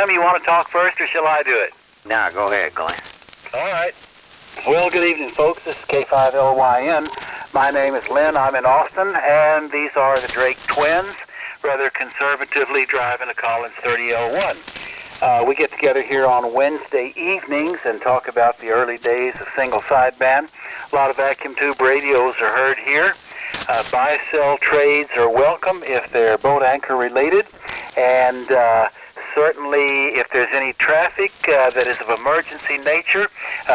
Jim, you want to talk first, or shall I do it? No, go ahead, Glenn. All right. Well, good evening, folks. This is K5LYN. My name is Lynn. I'm in Austin, and these are the Drake twins, rather conservatively driving a Collins 3001. We get together here on Wednesday evenings and talk about the early days of single sideband. A lot of vacuum tube radios are heard here. Buy-sell trades are welcome if they're boat anchor related, and certainly if there's any traffic that is of emergency nature,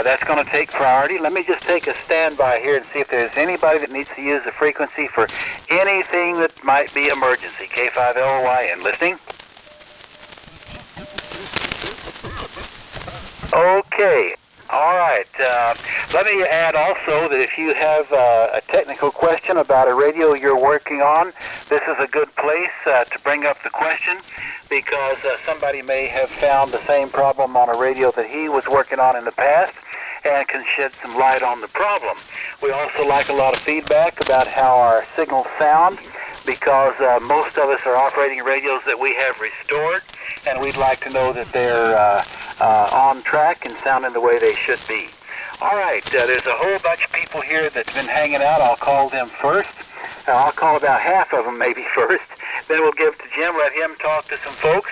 that's going to take priority. Let me just take a standby here and see if there's anybody that needs to use the frequency for anything that might be emergency. K5LYN, listening? Okay. All right. Let me add also that if you have a technical question about a radio you're working on, this is a good place to bring up the question, because somebody may have found the same problem on a radio that he was working on in the past and can shed some light on the problem. We also like a lot of feedback about how our signals sound, because most of us are operating radios that we have restored, and we'd like to know that they're on track and sounding the way they should be. All right, there's a whole bunch of people here that's been hanging out. I'll call them first. I'll call about half of them maybe first. Then we'll give it to Jim, let him talk to some folks,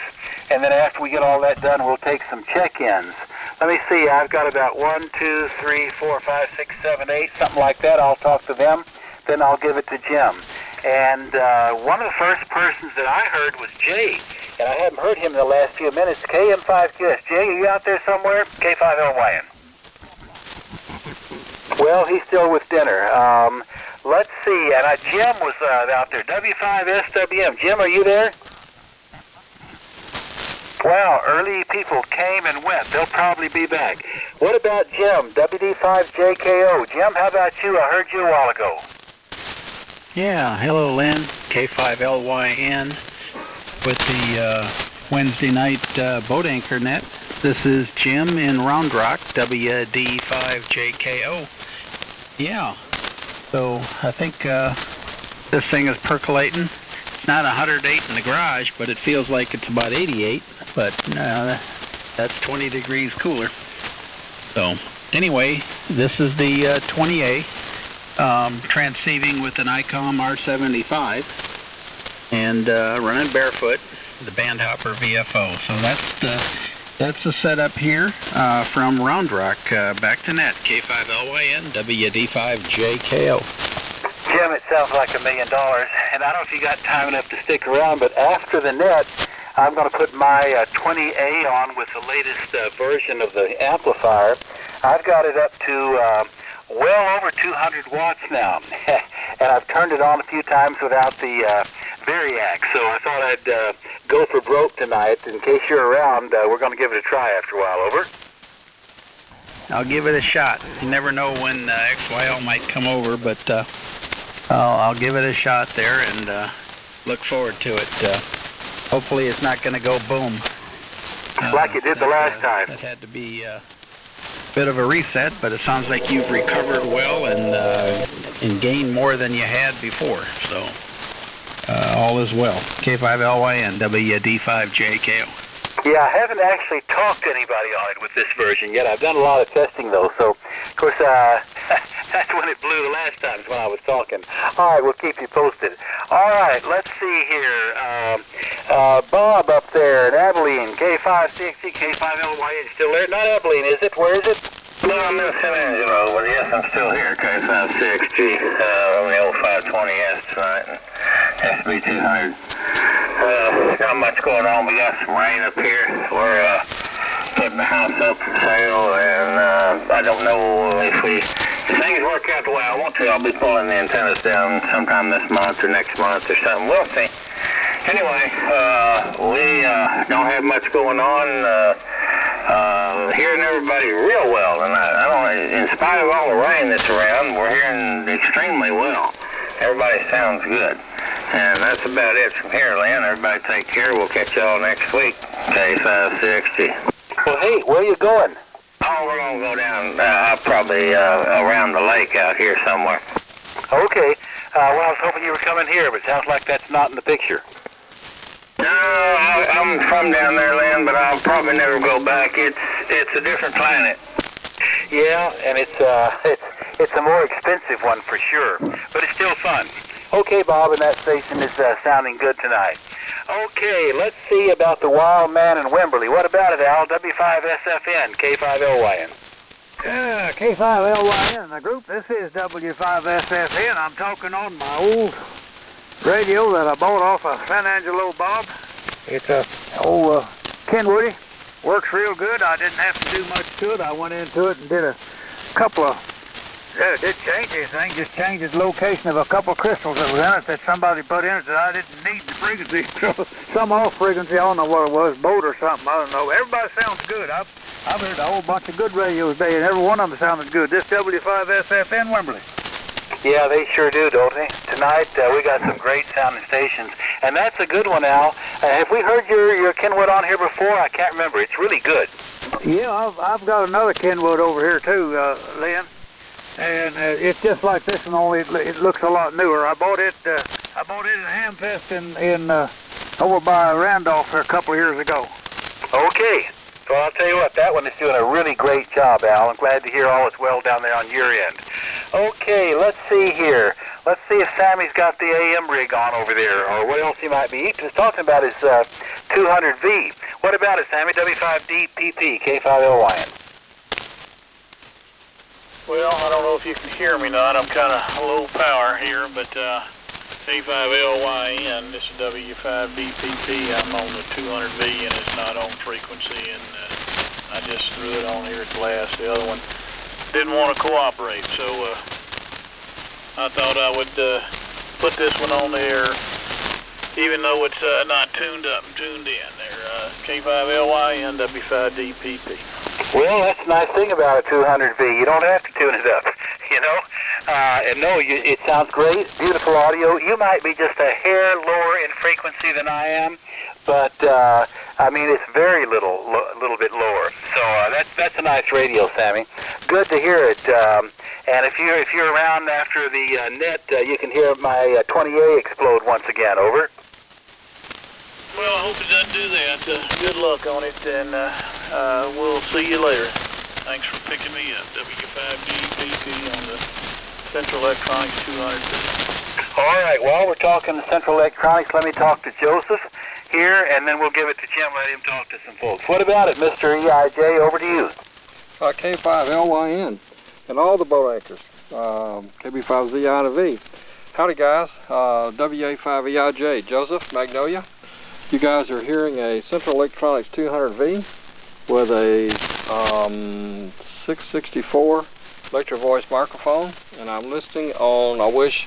and then after we get all that done, we'll take some check-ins. Let me see, I've got about 1, 2, 3, 4, 5, 6, 7, 8, something like that. I'll talk to them, then I'll give it to Jim. And one of the first persons that I heard was Jay, and I haven't heard him in the last few minutes. KM5QS. Jay, are you out there somewhere? K5LYN. Well, he's still with dinner. Let's see, and Jim was out there. W5SWM. Jim, are you there? Wow, early people came and went. They'll probably be back. What about Jim, WD5JKO? Jim, how about you? I heard you a while ago. Yeah, hello, Lynn. K5LYN with the Wednesday night boat anchor net. This is Jim in Round Rock, WD5JKO. Yeah, so I think this thing is percolating. It's not 108 in the garage, but it feels like it's about 88, but that's 20 degrees cooler. So anyway, this is the 20A. Transceiving with an ICOM R75 and running barefoot, the Bandhopper VFO. So that's the setup here from Round Rock. Back to net, K5LYN, WD5JKO. Jim, it sounds like $1 million, and I don't know if you got time enough to stick around, but after the net, I'm going to put my 20A on with the latest version of the amplifier. I've got it up to well over 200 watts now, and I've turned it on a few times without the Variac, so I thought I'd go for broke tonight. In case you're around, we're going to give it a try after a while. Over. I'll give it a shot. You never know when XYL might come over, but I'll give it a shot there and look forward to it. Hopefully it's not going to go boom. Like it did the last time. That had to be bit of a reset, but it sounds like you've recovered well and gained more than you had before, so all is well. K5LYN, WD5JKO. Yeah, I haven't actually talked to anybody on it with this version yet. I've done a lot of testing, though, so, of course, that's when it blew the last time, is when I was talking. All right, we'll keep you posted. All right, let's see here. Bob up there in Abilene, K560, K5LYN, still there? Not Abilene, is it? Where is it? No, I'm in San Angelo, but yes, I'm still here, K560, on the old 520S tonight, and SSB 200. Not much going on. We got some rain up here. We're putting the house up for sale, and I don't know if things work out the way I want to. I'll be pulling the antennas down sometime this month or next month or something. We'll see. Anyway, we don't have much going on. Hearing everybody real well, and I don't. In spite of all the rain that's around, we're hearing extremely well. Everybody sounds good. And that's about it from here, Lynn. Everybody take care. We'll catch y'all next week. K560. Well, hey, where are you going? Oh, we're going to go down probably around the lake out here somewhere. Okay. Well, I was hoping you were coming here, but it sounds like that's not in the picture. No, I'm from down there, Lynn, been, but I'll probably never go back. It's a different planet. Yeah, and it's a more expensive one for sure, but it's still fun. Okay, Bob, and that station is sounding good tonight. Okay, let's see about the Wild Man in Wimberley. What about it, Al? W5SFN, K5LYN. K5LYN, the group. This is W5SFN. I'm talking on my old radio that I bought off of San Angelo, Bob. It's a old Kenwoody. Works real good. I didn't have to do much to it. I went into it and did a couple of... Yeah, it did change anything. Just changed the location of a couple of crystals that was in it that somebody put in it that I didn't need the frequency. Some off frequency, I don't know what it was, boat or something, I don't know. Everybody sounds good. I've heard a whole bunch of good radios today, and every one of them sounded good. This W5SFN Wimberley. Yeah, they sure do, don't they? Tonight, we got some great sounding stations, and that's a good one, Al. Have we heard your Kenwood on here before? I can't remember. It's really good. Yeah, I've got another Kenwood over here, too, Lynn. And it's just like this one, only it looks a lot newer. I bought it in Hamfest in over by Randolph a couple of years ago. Okay. Well, I'll tell you what, that one is doing a really great job, Al. I'm glad to hear all is well down there on your end. Okay, let's see here. Let's see if Sammy's got the AM rig on over there, or what else he might be. He was talking about his 200V. What about it, Sammy? W5DPP, K5LYN. Well, I don't know if you can hear me not. I'm kind of low power here, but K5LYN, this is W5DPP. I'm on the 200V, and it's not on frequency, and I just threw it on here at last. The other one didn't want to cooperate, so I thought I would put this one on there, even though it's not tuned up and tuned in there. K5LYN, W5DPP. Well, that's the nice thing about a 200V. You don't have to tune it up, you know. And no, it sounds great, beautiful audio. You might be just a hair lower in frequency than I am, but I mean it's very little bit lower. So that's a nice radio, Sammy. Good to hear it. And if you're around after the net, you can hear my 20A explode once again. Over. Well, I hope it doesn't do that. Good luck on it, and we'll see you later. Thanks for picking me up. W5DPP on the Central Electronics 200. All right, while we're talking to Central Electronics, let me talk to Joseph here, and then we'll give it to Jim, let him talk to some folks. What about it, Mr. EIJ? Over to you. K5LYN and all the boat anchors. KB5ZI-V. Howdy, guys. WA5EIJ. Joseph, Magnolia. You guys are hearing a Central Electronics 200V with a 664 electro voice microphone, and I'm listening on, I wish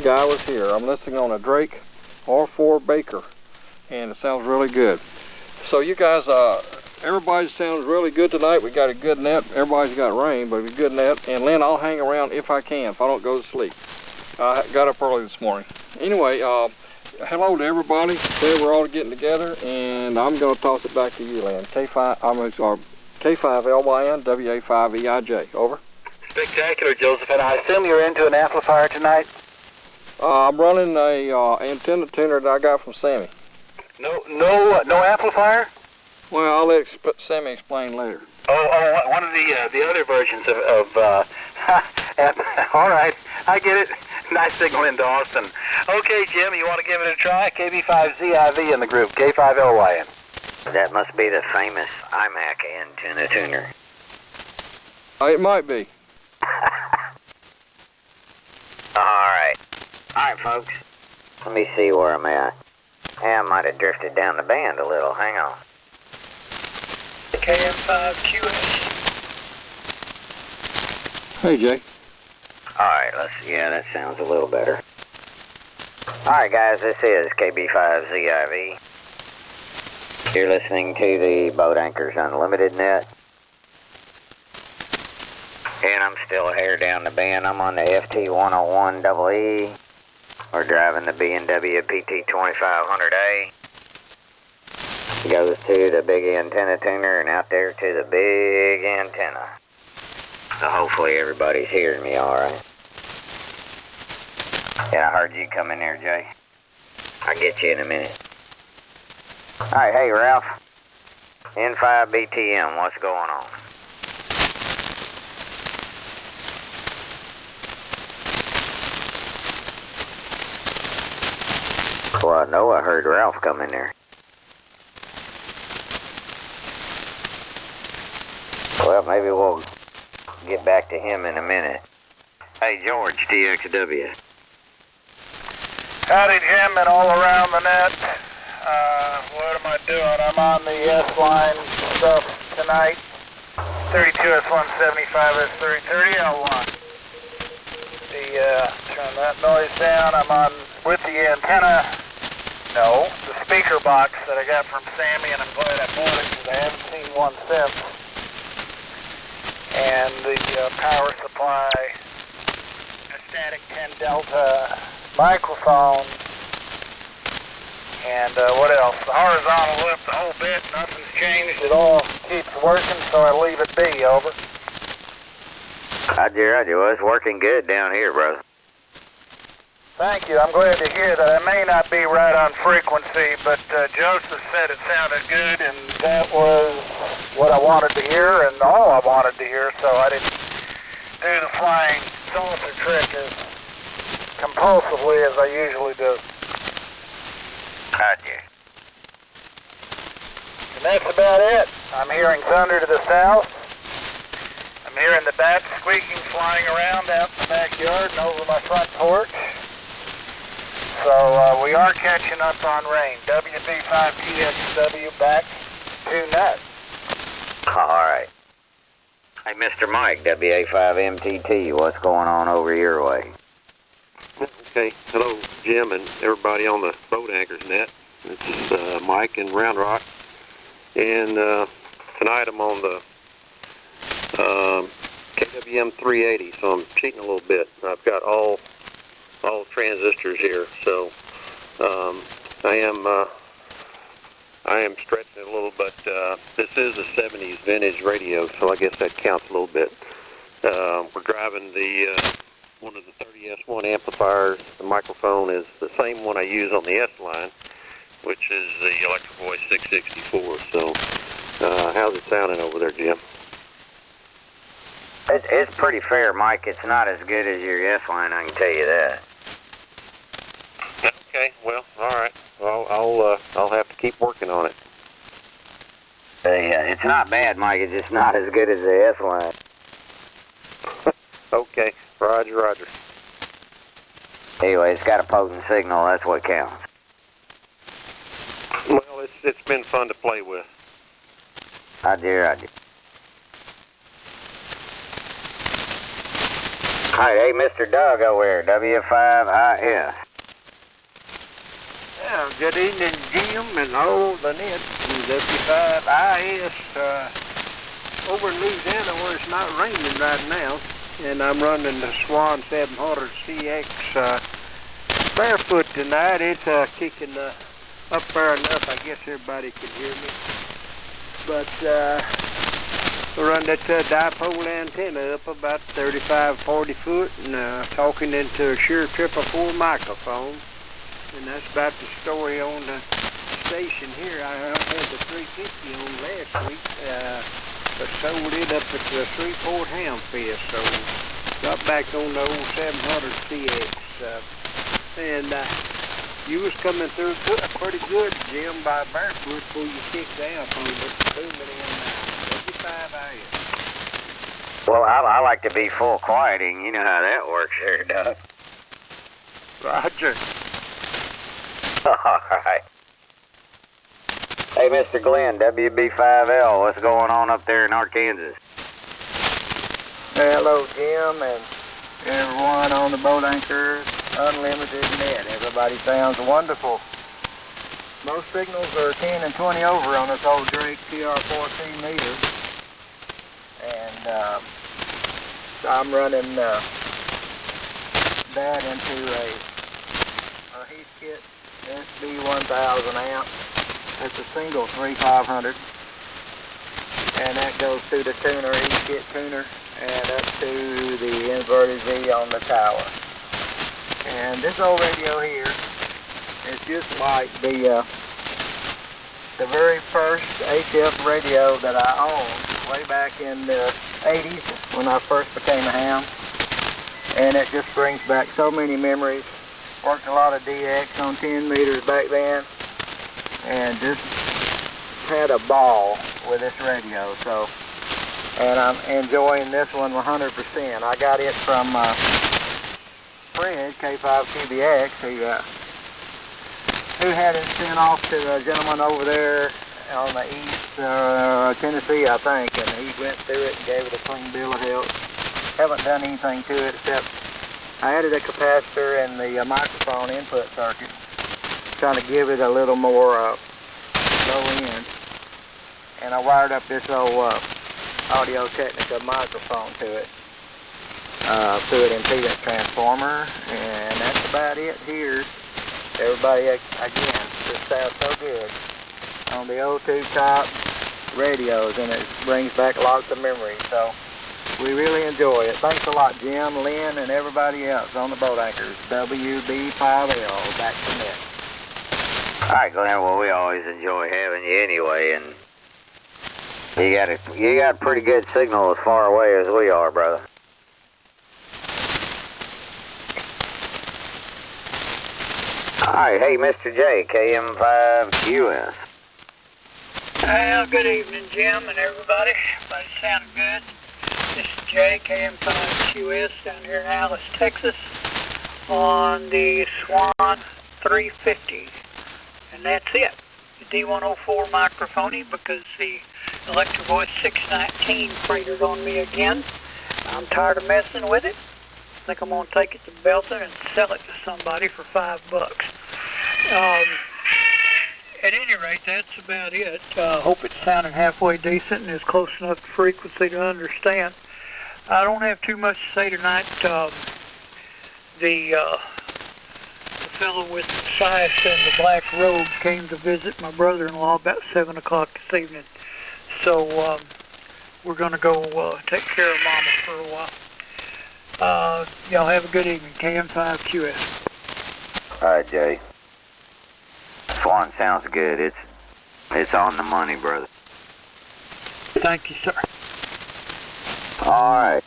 Guy was here, I'm listening on a Drake R4 Baker, and it sounds really good. So you guys, everybody sounds really good tonight. We got a good net. Everybody's got rain, but a good net. And Lynn, I'll hang around if I can, if I don't go to sleep. I got up early this morning. Anyway, hello to everybody. Today we're all getting together, and I'm going to toss it back to you, Lynn. K5LYN, WA5EIJ. Over. Spectacular, Joseph. And I assume you're into an amplifier tonight? I'm running a antenna tuner that I got from Sammy. No amplifier? Well, I'll let Sammy explain later. Oh, one of the other versions of all right, I get it. Nice signal into Austin. Okay, Jim, you want to give it a try? KB5ZIV in the group, K5LYN. That must be the famous iMac antenna tuner. It might be. All right, folks. Let me see where I'm at. Yeah, I might have drifted down the band a little. Hang on. KM5QS. Hey, Jay. All right, yeah, that sounds a little better. All right, guys, this is KB5ZIV. You're listening to the Boat Anchors Unlimited net. And I'm still a hair down the band. I'm on the FT101EE. We're driving the B&W PT2500A. Goes to the big antenna tuner and out there to the big antenna. So hopefully everybody's hearing me all right. Yeah, I heard you come in there, Jay. I'll get you in a minute. Alright, hey Ralph. N5BTM, what's going on? Well, I know I heard Ralph come in there. Well, maybe we'll get back to him in a minute. Hey, George, TXW. Howdy, Jim, and all around the net. What am I doing? I'm on the S-line stuff tonight. 32S175S330L1. Turn that noise down. I'm on with the antenna. No, the speaker box that I got from Sammy, and I'm glad I bought it because I haven't seen one since. And the power supply, a static 10 Delta microphone, and what else? The horizontal lift, the whole bit, nothing's changed at all. Keeps working, so I leave it be, over. Roger, well, it's working good down here, brother. Thank you. I'm glad to hear that. I may not be right on frequency, but Joseph said it sounded good, and that was what I wanted to hear and all I wanted to hear, so I didn't do the flying saucer trick as compulsively as I usually do. Roger. And that's about it. I'm hearing thunder to the south. I'm hearing the bats squeaking, flying around out in the backyard and over my front porch. So we are catching up on rain. WB5TXW back to net. All right. Hey, Mr. Mike, WA5MTT, what's going on over your way? Okay. Hello, Jim, and everybody on the Boat Anchors net. It's Mike in Round Rock. And tonight I'm on the KWM 380, so I'm cheating a little bit. I've got all transistors here, so I am stretching it a little, but this is a 70s vintage radio, so I guess that counts a little bit. We're driving the one of the 30S1 amplifiers. The microphone is the same one I use on the S-line, which is the Electro Voice 664. So how's it sounding over there, Jim? It's pretty fair, Mike. It's not as good as your S-line, I can tell you that. Okay, well, all right. Well, I'll have to keep working on it. Yeah, it's not bad, Mike. It's just not as good as the S-line. Okay, roger. Anyway, it's got a potent signal. That's what counts. Well, it's been fun to play with. Roger. Hi, hey, Mr. Doug over here, W5IS. Yeah, good evening, Jim, and all the net. W5IS over in Louisiana where it's not raining right now, and I'm running the Swan 700CX barefoot tonight. It's kicking up there enough. I guess everybody can hear me. But we run that dipole antenna up about 35-40 foot and talking into a Shure 444 microphone. And that's about the story on the station here. I had the 350 on last week, but sold it up at the Shreveport Hamfest. So got back on the old 700CX. And you was coming through pretty good, Jim, by barefoot before you kicked down on it. Booming in W5IS. Well, I like to be full quieting. You know how that works here, Doug. Roger. All right. Hey, Mr. Glenn, WB5L, what's going on up there in Arkansas? Hello, Jim, and everyone on the Boat Anchors Unlimited net. Everybody sounds wonderful. Most signals are 10 and 20 over on this old Drake TR-4C meter. And I'm running that into a heat kit SSB 1000 amp. It's a single 3500. And that goes to the tuner, heat kit tuner, and up to the inverted V on the tower. And this old radio here is just like the the very first HF radio that I owned way back in the 80s when I first became a ham. And it just brings back so many memories. Worked a lot of DX on 10 meters back then, and just had a ball with this radio. So, and I'm enjoying this one 100%. I got it from Fred, K5QBX, who had it sent off to a gentleman over there on the east Tennessee, I think, and he went through it and gave it a clean bill of health. Haven't done anything to it except I added a capacitor in the microphone input circuit, trying to give it a little more low end. And I wired up this old Audio Technica microphone to it, through an impedance transformer, and that's about it here. Everybody, again, just sounds so good on the old tube-top radios, and it brings back lots of memories. So we really enjoy it. Thanks a lot, Jim, Lynn, and everybody else on the Boat Anchors. WB5L, back to net. All right, Glenn. Well, we always enjoy having you anyway, and you got a pretty good signal as far away as we are, brother. All right, hey, Mr. J, KM5QS. Well, good evening, Jim and everybody. Everybody sounding good. This is Jay, KM5QS, down here in Alice, Texas, on the Swan 350. And that's it. The D104 microphone, because the Electro Voice 619 freighted on me again. I'm tired of messing with it. I think I'm going to take it to Belton and sell it to somebody for $5. At any rate, that's about it. Hope it's sounding halfway decent and is close enough to frequency to understand. I don't have too much to say tonight. The fellow with the sash and the black robe came to visit my brother-in-law about 7 o'clock this evening. So we're going to go take care of Mama for a while. Y'all have a good evening. KM5QS. All right, Jay. Swan sounds good. It's on the money, brother. Thank you, sir. All right.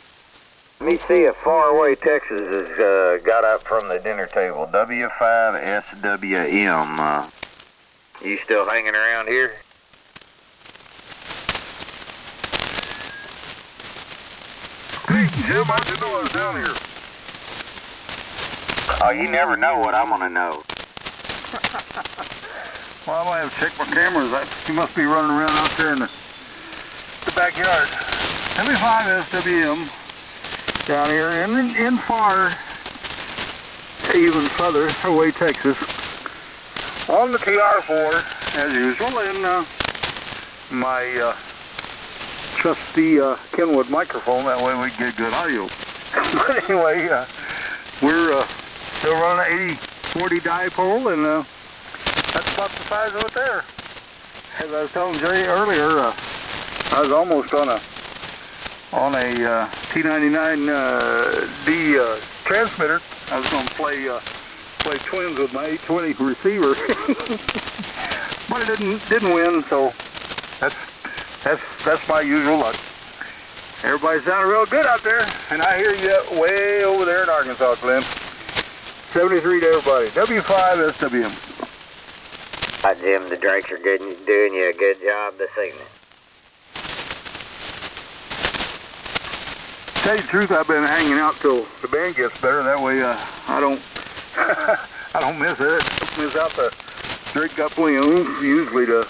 Let me see if Faraway, Texas has got up from the dinner table. W5SWM. You still hanging around here? Hey, Jim, how'd you know I was down here? Oh, you never know what I'm going to know. Well, I might have checked my cameras. You must be running around out there in the backyard. W5SWM down here in far, even further away, Texas. On the TR4, as usual, and my trusty Kenwood microphone. That way we can get good audio. But anyway, we're still running an 80-40 dipole, and that's about the size of it there. As I was telling Jay earlier, I was almost on a T99D transmitter. I was going to play twins with my 820 receiver, but it didn't win. So that's my usual luck. Everybody sounded real good out there, and I hear you way over there in Arkansas, Glenn. 73 to everybody. W5SWM. Hi, Jim. The Drakes are doing you a good job this evening. To tell you the truth, I've been hanging out till the band gets better. That way, I don't I don't miss it. Miss out the Drake got plenty of oomph usually to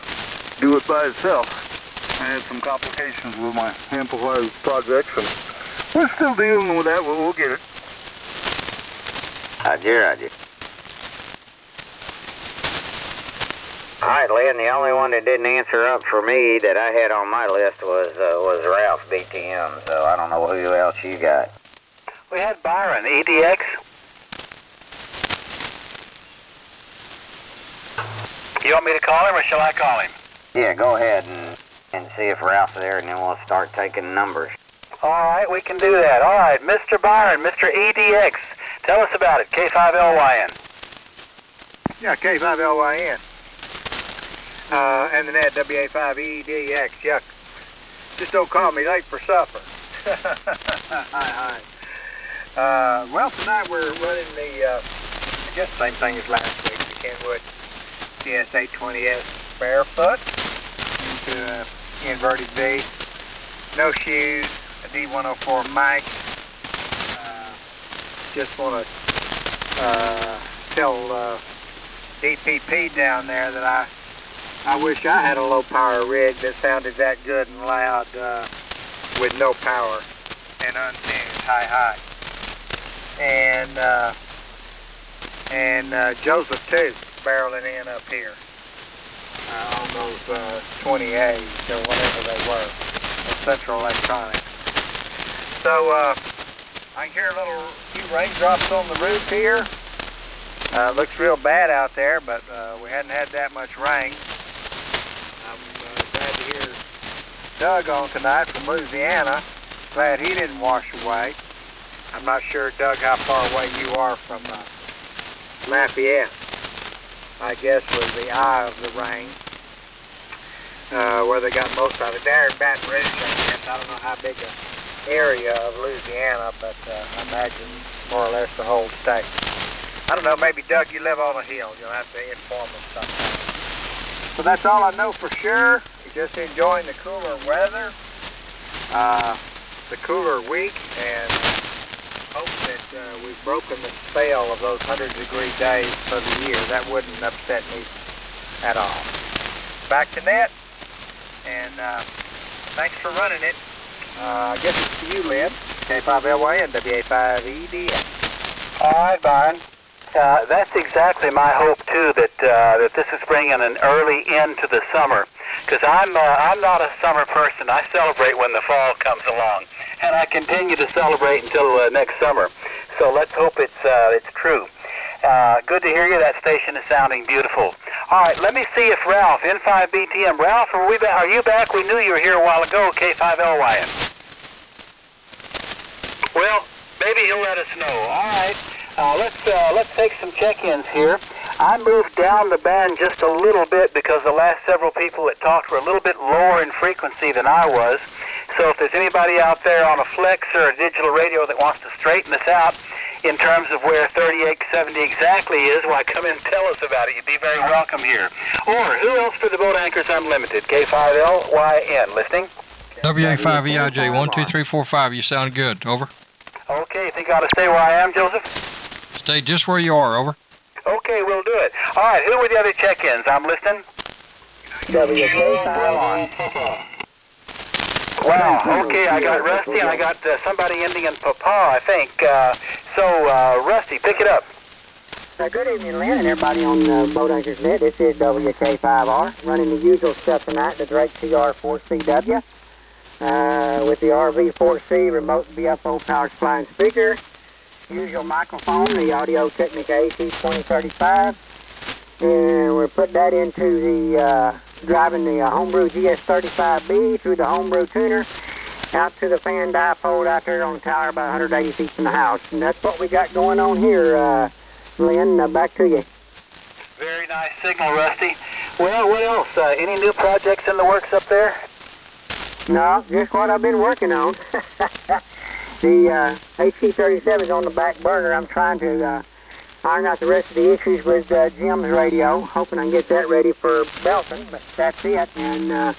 do it by itself. I had some complications with my amplifier projects, and we're still dealing with that. We'll get it. Roger. All right, Lynn, the only one that didn't answer up for me that I had on my list was Ralph BTM, so I don't know who else you got. We had Byron, EDX. You want me to call him, or shall I call him? Yeah, go ahead and see if Ralph's there, and then we'll start taking numbers. All right, we can do that. All right, Mr. Byron, Mr. EDX, tell us about it. K5LYN. Yeah, K5LYN. And the net, WA5EDX, yuck. Just don't call me late for supper. Hi. Well, tonight we're running the, I guess same thing as last week, the Kenwood CS820S barefoot into inverted V, no shoes, a D104 mic. Just want to tell DPP down there that I wish I had a low power rig that sounded that good and loud with no power and untuned high. And Joseph too, barreling in up here on those 20As or whatever they were, Central Electronics. So I can hear a few raindrops on the roof here. Looks real bad out there, but we hadn't had that much rain. I'm glad to hear Doug on tonight from Louisiana. Glad he didn't wash away. I'm not sure, Doug, how far away you are from Lafayette. I guess was the eye of the rain, where they got most of it. There in Baton Rouge, I guess. I don't know how big an area of Louisiana, but I imagine more or less the whole state. I don't know, maybe, Doug, you live on a hill. You'll have to inform us sometime. So that's all I know for sure. Just enjoying the cooler weather, the cooler week, and hope that we've broken the spell of those 100-degree days for the year. That wouldn't upset me at all. Back to net, and thanks for running it. I guess it's to you, Lynn. K5LYN, WA5EDX. All right, Byron. That's exactly my hope too. That this is bringing an early end to the summer, because I'm not a summer person. I celebrate when the fall comes along, and I continue to celebrate until next summer. So let's hope it's true. Good to hear you. That station is sounding beautiful. All right, let me see if Ralph, N5BTM. Ralph, are you back? We knew you were here a while ago, K5LYN. Well, maybe he'll let us know. All right. Let's take some check-ins here. I moved down the band just a little bit because the last several people that talked were a little bit lower in frequency than I was. So if there's anybody out there on a flex or a digital radio that wants to straighten this out in terms of where 3870 exactly is, why, come in and tell us about it. You'd be very welcome here. Or who else for the Boat Anchors Unlimited? K5LYN, listening? WA5EIJ, 12345. You sound good. Over. Okay, think I ought to stay where I am, Joseph? Stay just where you are. Over. Okay, we'll do it. All right, who were the other check-ins? I'm listening. Wow, okay, I got Rusty, and I got somebody ending in Papa, I think. Rusty, pick it up. Good evening, Lynn, and everybody on Boat Anchors Net. This is WK5R, running the usual stuff tonight, the Drake CR4CW, with the RV4C remote BFO power supply and speaker, usual microphone, the Audio Technica AC2035, and we're putting that into the, driving the Homebrew GS35B through the Homebrew tuner out to the fan dipole out there on the tower about 180 feet from the house. And that's what we got going on here, Lynn. Back to you. Very nice signal, Rusty. Well, what else? Any new projects in the works up there? No, just what I've been working on. The HC37 is on the back burner. I'm trying to iron out the rest of the issues with Jim's radio, hoping I can get that ready for Belton, but that's it. And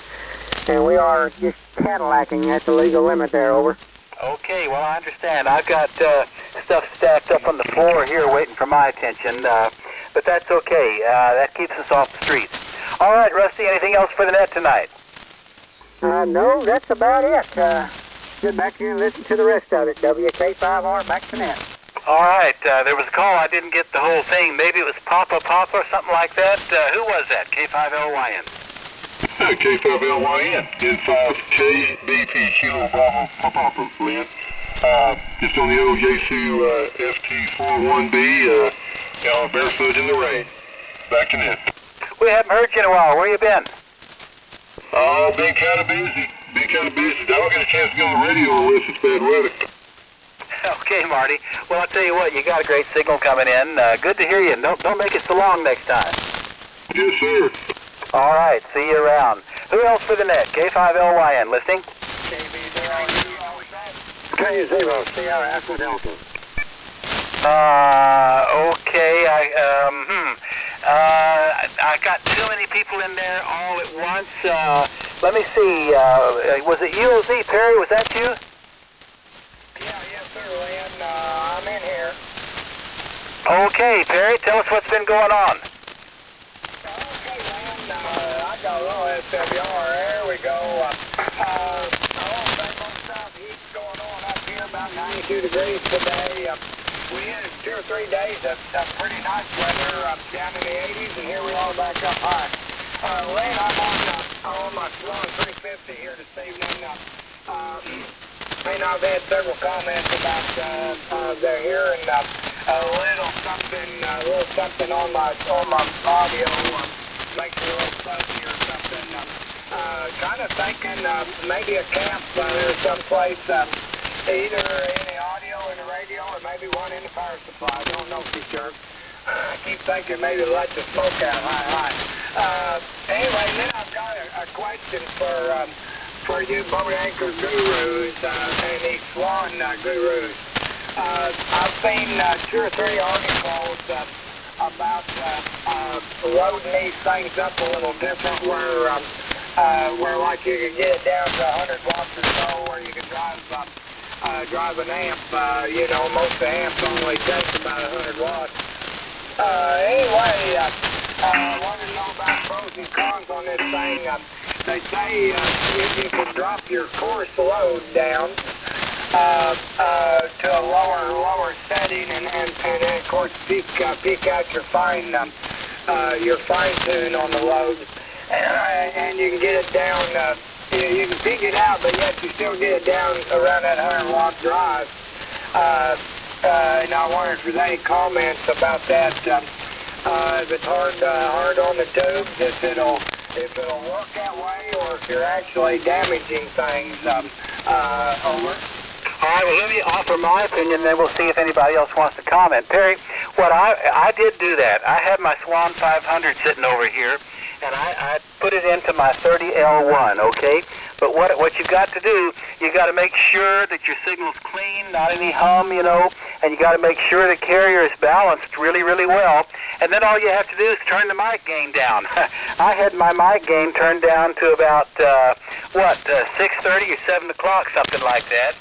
we are just Cadillacing at the legal limit there. Over. Okay, well, I understand. I've got stuff stacked up on the floor here waiting for my attention, but that's okay. That keeps us off the streets. All right, Rusty, anything else for the net tonight? No, that's about it. Sit back here and listen to the rest of it. WK5R, back to net. All right, there was a call. I didn't get the whole thing. Maybe it was Papa or something like that. Who was that? K5LYN. K5LYN, N5KBP Kilo Bravo Papa, Lynn. Just on the old Yaesu FT41B, barefoot in the rain. Back to net. We haven't heard you in a while. Where you been? Oh, been kind of busy. I don't get a chance to go on the radio unless it's bad weather. Okay, Marty. Well, I'll tell you what, you got a great signal coming in. Good to hear you. Don't make it so long next time. Yes, sir. All right, see you around. Who else for the net? K5LYN, listening? K0, Sierra Echo Delta. Okay, I got too many people in there all at once. Let me see, was it UOZ, Perry, was that you? Yeah, yes, sir, Lynn. I'm in here. Okay, Perry, tell us what's been going on. Okay, Lynn, I got a little SWR. There we go. Same old stuff. Heat's going on up here, about 92 degrees today. We had 2 or 3 days of pretty nice weather down in the 80s, and here we are back up high. Lynn, I'm on my Swan 350 here this evening. And I've had several comments about they're hearing a little something on my audio makes it a little fuzzy or something. Kind of thinking maybe a camp someplace, either in the audio in the radio or maybe one in the power supply. I don't know for sure. I keep thinking maybe let the smoke out high. Anyway, then I've got a question for you boat anchor gurus and these swan gurus. I've seen 2 or 3 articles about loading these things up a little different where like you can get it down to 100 watts or so where you can drive an amp. Most of the amps only takes about 100 watts. Anyway, I wanted to know about pros and cons on this thing. They say you can drop your course load down to a lower setting, and then of course peak out your fine tune on the load, and you can get it down. You can peak it out, but yet you still get it down around that 100-watt drive. And I wonder if there's any comments about that. If it's hard on the tubes, if it'll work that way, or if you're actually damaging things. Over. All right, well, let me offer my opinion, then we'll see if anybody else wants to comment. Perry, what I did do that. I had my Swan 500 sitting over here, and I put it into my 30L1, okay? But what you got to do, you got to make sure that your signal's clean, not any hum, and you got to make sure the carrier is balanced really, really well. And then all you have to do is turn the mic gain down. I had my mic gain turned down to about, 6:30 or 7 o'clock, something like that.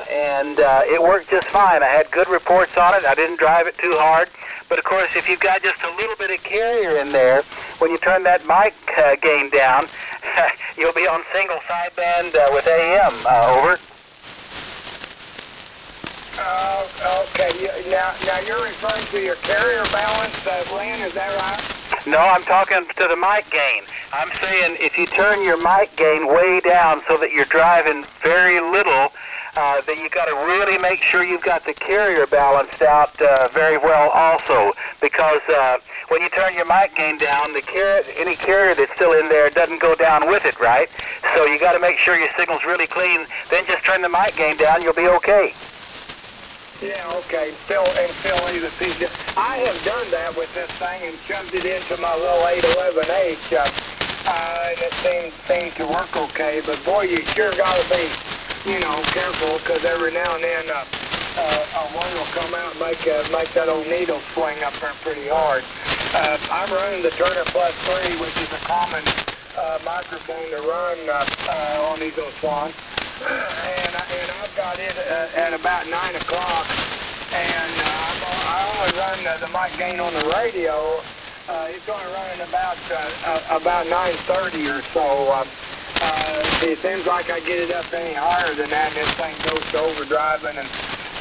And it worked just fine. I had good reports on it. I didn't drive it too hard. But, of course, if you've got just a little bit of carrier in there, when you turn that mic gain down, you'll be on single sideband with AM. Over. Okay. Now you're referring to your carrier balance, Lynn, is that right? No, I'm talking to the mic gain. I'm saying if you turn your mic gain way down so that you're driving very little, then you got to really make sure you've got the carrier balanced out very well also, because when you turn your mic gain down, any carrier that's still in there doesn't go down with it, right? So you got to make sure your signal's really clean. Then just turn the mic gain down, you'll be okay. Yeah, okay. Still leave the piece. I have done that with this thing and shoved it into my little 811H, and it seemed to work okay. But boy, you sure got to be, careful, because every now and then a one will come out and make that old needle swing up there pretty hard. I'm running the Turner Plus 3, which is a common microphone to run on these little Swans. And I've got it at about 9 o'clock, and I only run the mic gain on the radio. It's only running about 9:30 or so. It seems like I get it up any higher than that, and this thing goes to overdriving and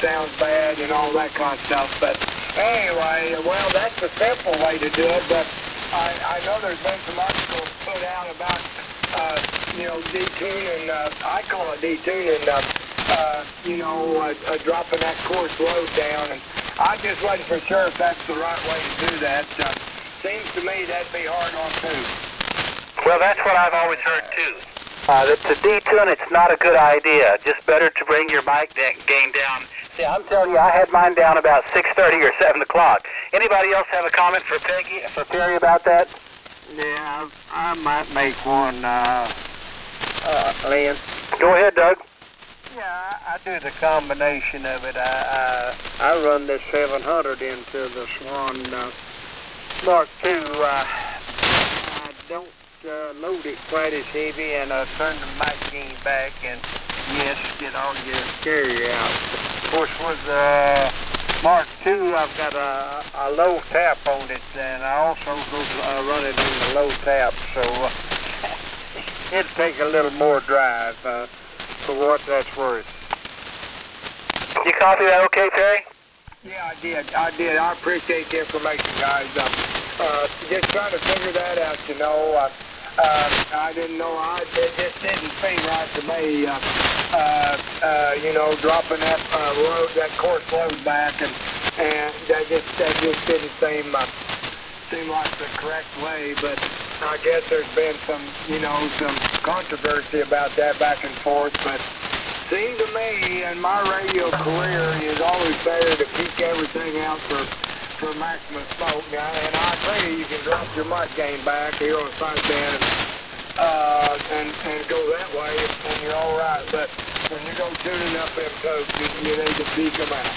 sounds bad and all that kind of stuff. But anyway, well, that's the simple way to do it. But I know there's been some articles put out about detuning, I call it detuning, dropping that course load down, and I just wasn't for sure if that's the right way to do that. Seems to me that'd be hard on too. Well, that's what I've always heard too. That to detune, it's not a good idea. Just better to bring your mic gain down. See, I'm telling you, I had mine down about 6:30 or 7 o'clock. Anybody else have a comment for Perry about that? Yeah, I might make one, Lynn. Go ahead, Doug. Yeah, I do the combination of it. I run this 700 into the Swan Mark II. I don't load it quite as heavy, and I turn the magazine back, and yes, get all your carrier out. Of course, with the Mark II, I've got a low tap on it, and I also run it in the low tap, so it'd take a little more drive for what that's worth. You copy that okay, Terry? Yeah, I did. I appreciate the information, guys. Just trying to figure that out, you know. I didn't know. It just didn't seem right to me, you know, dropping that course load back, and that just didn't seem like the correct way. But I guess there's been some, you know, some controversy about that back and forth. But seemed to me, in my radio career, is always better to keep everything out for maximum smoke. Now, and I agree, you can drop your mic gain back here on sideband and go that way, and you're all right. But when you go tuning up them tubes, you need to peak them out.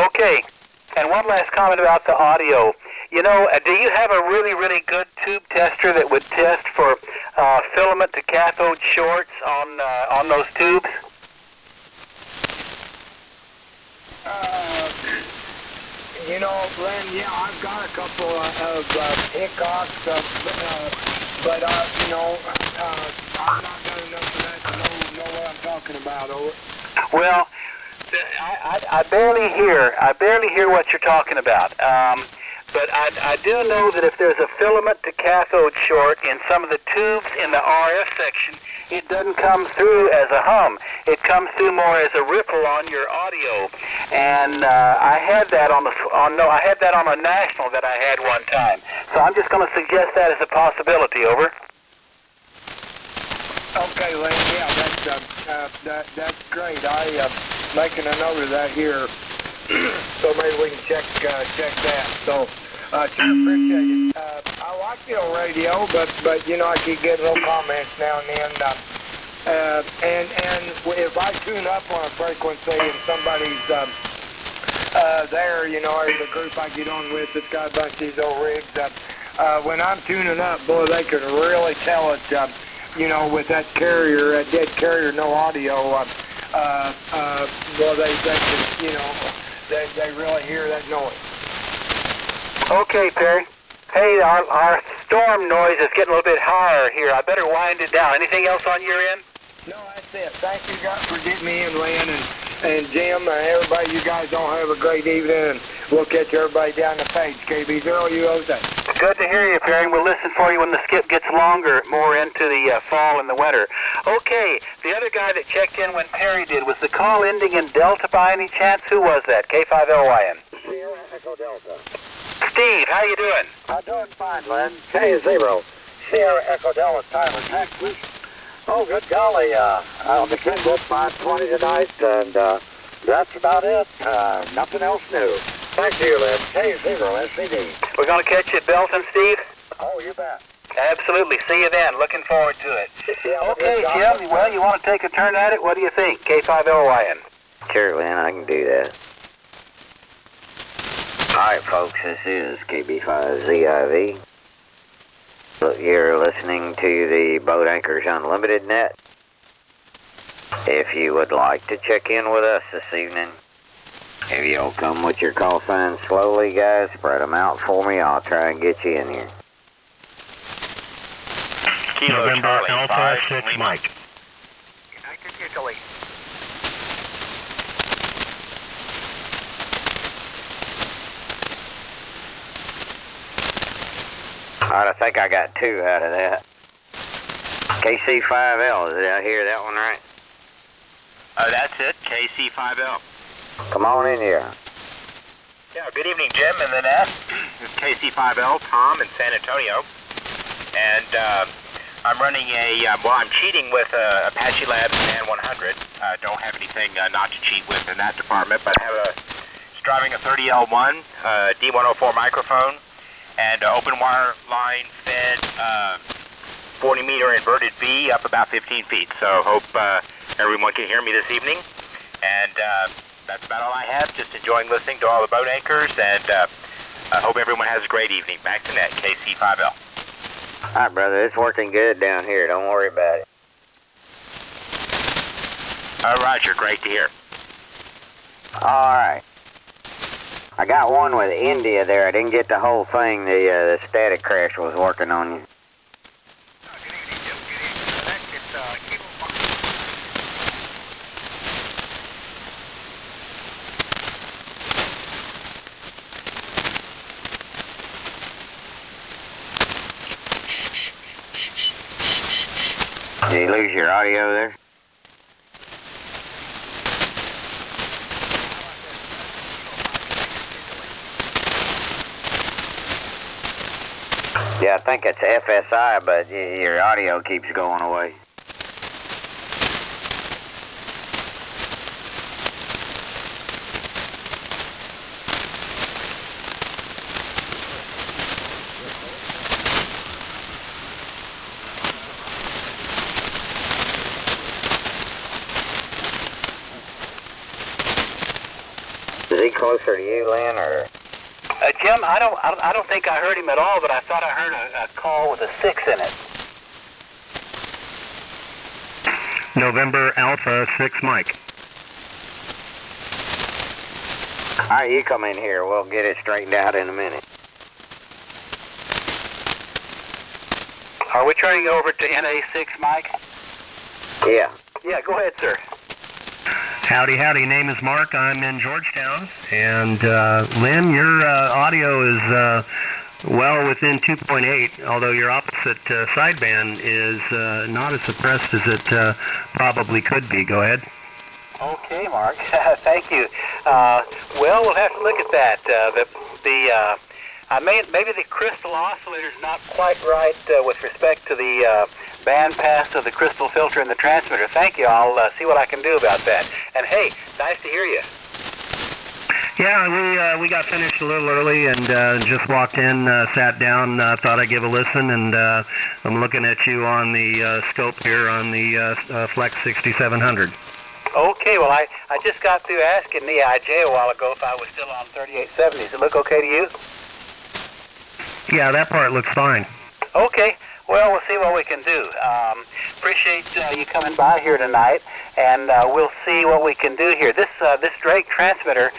Okay. And one last comment about the audio. You know, do you have a really, really good tube tester that would test for filament to cathode shorts on those tubes? You know, Glenn, yeah, I've got a couple of Hickox, but you know, I've not done enough of that to know what I'm talking about. Over. Well, I barely hear what you're talking about. But I do know that if there's a filament to cathode short in some of the tubes in the RF section, it doesn't come through as a hum. It comes through more as a ripple on your audio. And I had that on a national that I had one time. So I'm just going to suggest that as a possibility. Over. Okay, Lane. Yeah, that's great. I'm making a note of that here. So maybe we can check that. So, sure appreciate it. I like the old radio, but you know, I keep getting little comments now and then. And if I tune up on a frequency and somebody's there, you know, or the group I get on with that's got a bunch of these old rigs, when I'm tuning up, boy, they can really tell it. You know, with that carrier, that dead carrier, no audio. Well, they can, you know. They really hear that noise. Okay, Perry. Hey, our storm noise is getting a little bit higher here. I better wind it down. Anything else on your end? No, that's it. Thank you guys for getting me in, Lynn, and Jim, and everybody. You guys all have a great evening, and we'll catch everybody down the page. KB0USA. Good to hear you, Perry. We'll listen for you when the skip gets longer, more into the fall and the winter. Okay, the other guy that checked in when Perry did, was the call ending in Delta by any chance? Who was that? K5LYN. Sierra Echo Delta. Steve, how you doing? I'm doing fine, Len. K0. Sierra Echo Delta, Tyler, Texas. Oh, good golly. On the Kindle 520 tonight, and that's about it. Nothing else new. Thank you, Len. K0 SCD. We're going to catch you at Belton, Steve? Oh, you bet. Absolutely. See you then. Looking forward to it. Yeah, okay, Jim. Well, you want to take a turn at it? What do you think? K5LYN. Sure, Lynn, I can do that. Alright, folks, this is KB5ZIV. Look, you're listening to the Boat Anchors Unlimited net. If you would like to check in with us this evening, if you'll come with your call signs slowly, guys, spread them out for me. I'll try and get you in here. Kilo November Alpha 6 Mike. United Italy. Alright, I think I got two out of that. KC5L, did I hear that one right? That's it, KC5L. Come on in here. Yeah, good evening, Jim and the net. This is KC5L, Tom in San Antonio. And I'm running I'm cheating with Apache Labs and 100. Don't have anything not to cheat with in that department, but I have driving a 30L1 D104 microphone and open wire line fed 40 meter inverted V up about 15 feet. So hope everyone can hear me this evening. And that's about all I have. Just enjoying listening to all the boat anchors, and I hope everyone has a great evening. Back to net, KC5L. All right, brother. It's working good down here. Don't worry about it. Roger. Great to hear. All right. I got one with India there. I didn't get the whole thing. The static crash was working on you. Did you lose your audio there? Yeah, I think it's FSI, but your audio keeps going away. Is he closer to you, Lynn, or? Jim, I don't think I heard him at all, but I thought I heard a call with a 6 in it. November Alpha 6 Mike. All right, you come in here. We'll get it straightened out in a minute. Are we turning over to NA6, Mike? Yeah. Yeah, go ahead, sir. Howdy, howdy. Name is Mark. I'm in Georgetown. And Lynn, your audio is well within 2.8, although your opposite sideband is not as suppressed as it probably could be. Go ahead. Okay, Mark. Thank you. Well, we'll have to look at that. Maybe the crystal oscillator is not quite right with respect to the band pass of the crystal filter in the transmitter. Thank you. I'll see what I can do about that. And hey, nice to hear you. Yeah, we got finished a little early and just walked in, sat down, thought I'd give a listen, and I'm looking at you on the scope here on the Flex 6700. Okay, well, I just got through asking the EIJ a while ago if I was still on 3870. Does it look okay to you? Yeah, that part looks fine. Okay. Well, we'll see what we can do. Appreciate you coming by here tonight, and we'll see what we can do here. This Drake transmitter,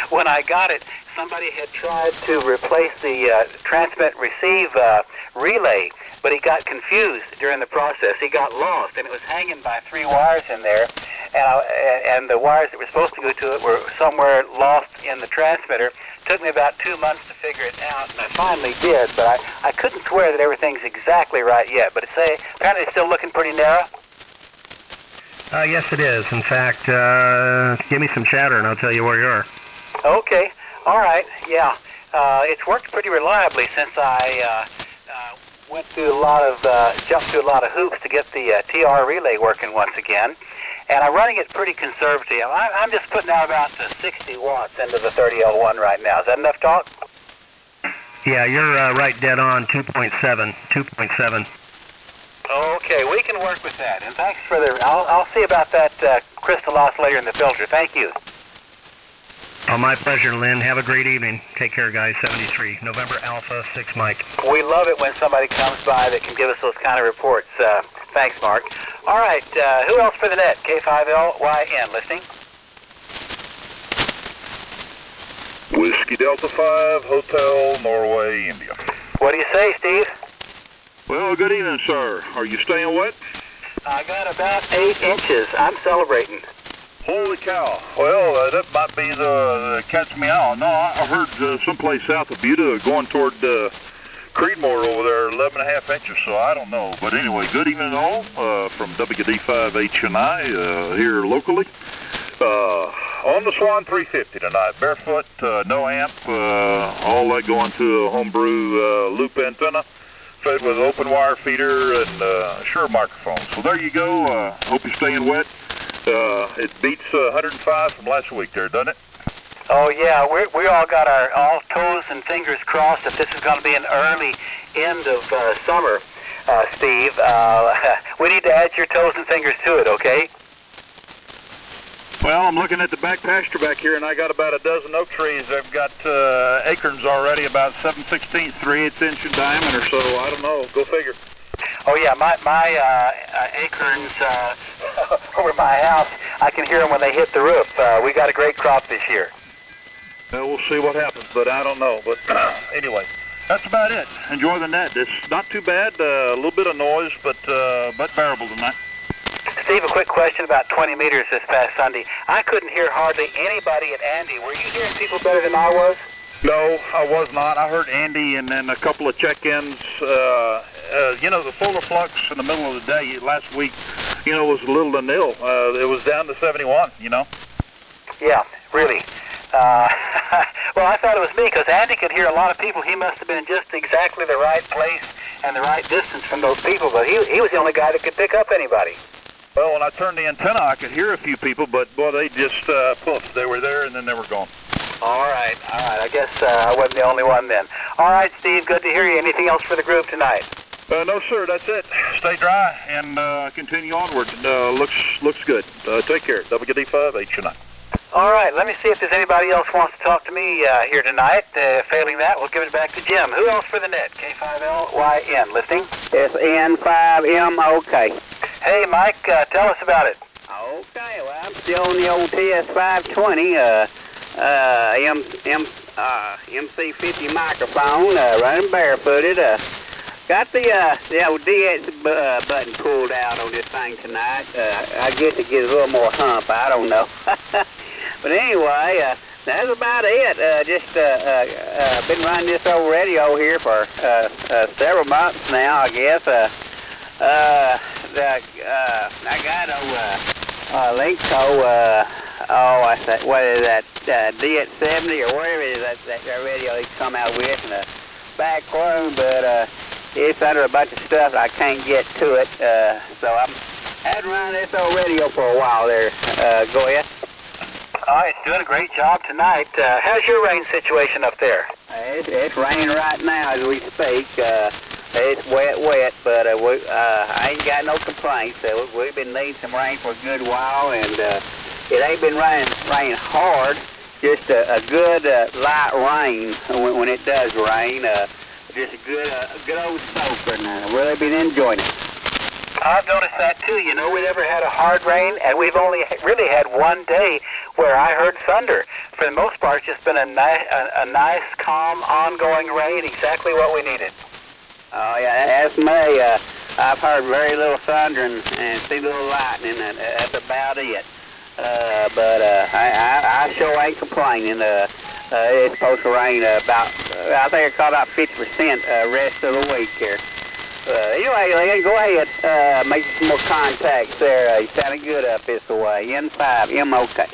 when I got it, somebody had tried to replace the transmit-receive relay, but he got confused during the process. He got lost, and it was hanging by 3 wires in there, and the wires that were supposed to go to it were somewhere lost in the transmitter. Took me about 2 months to figure it out, and I finally did, but I couldn't swear that everything's exactly right yet. But apparently it's still looking pretty narrow. Yes, it is. In fact, give me some chatter, and I'll tell you where you are. Okay. All right. Yeah. It's worked pretty reliably since I jumped through a lot of hoops to get the TR relay working once again. And I'm running it pretty conservative. I'm just putting out about 60 watts into the 30L1 right now. Is that enough talk? Yeah, you're right dead on, 2.7. Okay, we can work with that. And thanks for I'll see about that crystal oscillator in the filter. Thank you. Oh, my pleasure, Lynn. Have a great evening. Take care, guys. 73, November Alpha 6 Mike. We love it when somebody comes by that can give us those kind of reports. Thanks, Mark. All right, who else for the net? K5LYN, listening. Whiskey Delta 5, Hotel Norway, India. What do you say, Steve? Well, good evening, sir. Are you staying wet? I got about 8 inches. I'm celebrating. Holy cow. Well, that might be the catch me out. No, I heard someplace south of Buda going toward Creedmoor over there, 11.5 inches, so I don't know. But anyway, good evening all from WD5HNI here locally. On the Swan 350 tonight, barefoot, no amp, all that going to a homebrew loop antenna, fed with open wire feeder and Shure microphone. So there you go. Hope you're staying wet. It beats 105 from last week there, doesn't it? Oh, yeah, we all got our all toes and fingers crossed that this is going to be an early end of summer, Steve. We need to add your toes and fingers to it, okay? Well, I'm looking at the back pasture back here, and I got about a dozen oak trees. I've got acorns already, about 7/16, 3/8 inch in diameter, so I don't know. Go figure. Oh, yeah, my acorns over my house, I can hear them when they hit the roof. We got a great crop this year. We'll see what happens, but I don't know. But anyway, that's about it. Enjoy the net. It's not too bad. A little bit of noise, but bearable tonight. Steve, a quick question about 20 meters this past Sunday. I couldn't hear hardly anybody at Andy. Were you hearing people better than I was? No, I was not. I heard Andy and then a couple of check-ins. The solar flux in the middle of the day last week, was little to nil. It was down to 71, Yeah, really. Well, I thought it was me because Andy could hear a lot of people. He must have been in just exactly the right place and the right distance from those people, but he was the only guy that could pick up anybody. Well, when I turned the antenna, I could hear a few people, but, boy, they just poofed. They were there, and then they were gone. All right. I guess I wasn't the only one then. All right, Steve, good to hear you. Anything else for the group tonight? No, sir, that's it. Stay dry and continue onward. Looks good. Take care. WD5, 8-9. All right, let me see if there's anybody else wants to talk to me here tonight. Failing that, we'll give it back to Jim. Who else for the net? K5LYN, listening? SN5MOK. Hey, Mike, tell us about it. Okay, well, I'm still on the old TS520, MC50 microphone, running barefooted. Got the old DX button pulled out on this thing tonight. I guess it gives a little more hump. I don't know. But anyway, that's about it. Been running this old radio here for several months now, I guess. I got a Linkco, what is that, DX70 or whatever it is that radio they come out with in the back room, but it's under a bunch of stuff I can't get to it, so I had to run this old radio for a while there. Go ahead. Oh, it's doing a great job tonight. How's your rain situation up there? It's raining right now as we speak. It's wet, but I ain't got no complaints. We've been needing some rain for a good while, and it ain't been raining hard, just a good light rain when it does rain. Just a good old soaker, and I've really been enjoying it. I've noticed that too. We never had a hard rain, and we've only really had one day where I heard thunder. For the most part, it's just been a nice, calm, ongoing rain, exactly what we needed. Oh, yeah, that's me. I've heard very little thunder and see little lightning, and that's about it. But I sure ain't complaining. It's supposed to rain I think I caught out 50% rest of the week here. Anyway, Lynn, go ahead. Make some more contacts there. You sounded good up this way. N5MOK.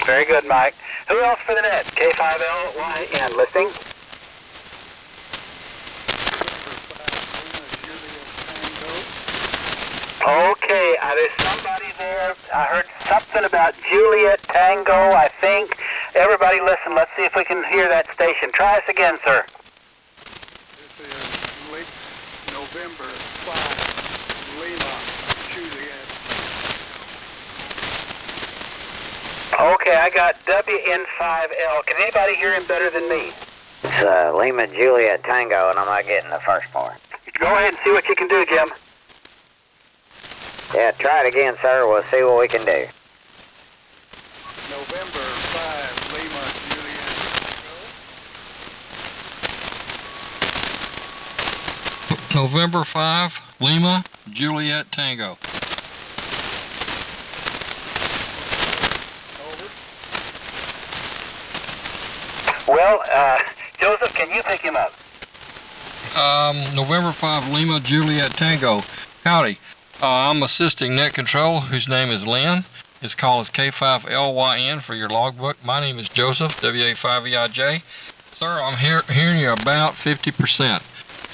Very good, Mike. Who else for the net? K5LYN, listening? Okay, there's somebody there. I heard something about Juliet Tango, I think. Everybody listen. Let's see if we can hear that station. Try us again, sir. This is late November 5, Lima, Juliet. Okay, I got WN5L. Can anybody hear him better than me? It's Lima, Juliet, Tango, and I'm not getting the first part. Go ahead and see what you can do, Jim. Yeah, try it again, sir. We'll see what we can do. November 5, Lima, Juliet, Tango. November 5, Lima, Juliet, Tango. Over. Well, Joseph, can you pick him up? November 5, Lima, Juliet, Tango. Howdy. I'm assisting net control, whose name is Lynn. His call is K5LYN for your logbook. My name is Joseph, WA5EIJ. Sir, I'm hearing you about 50%.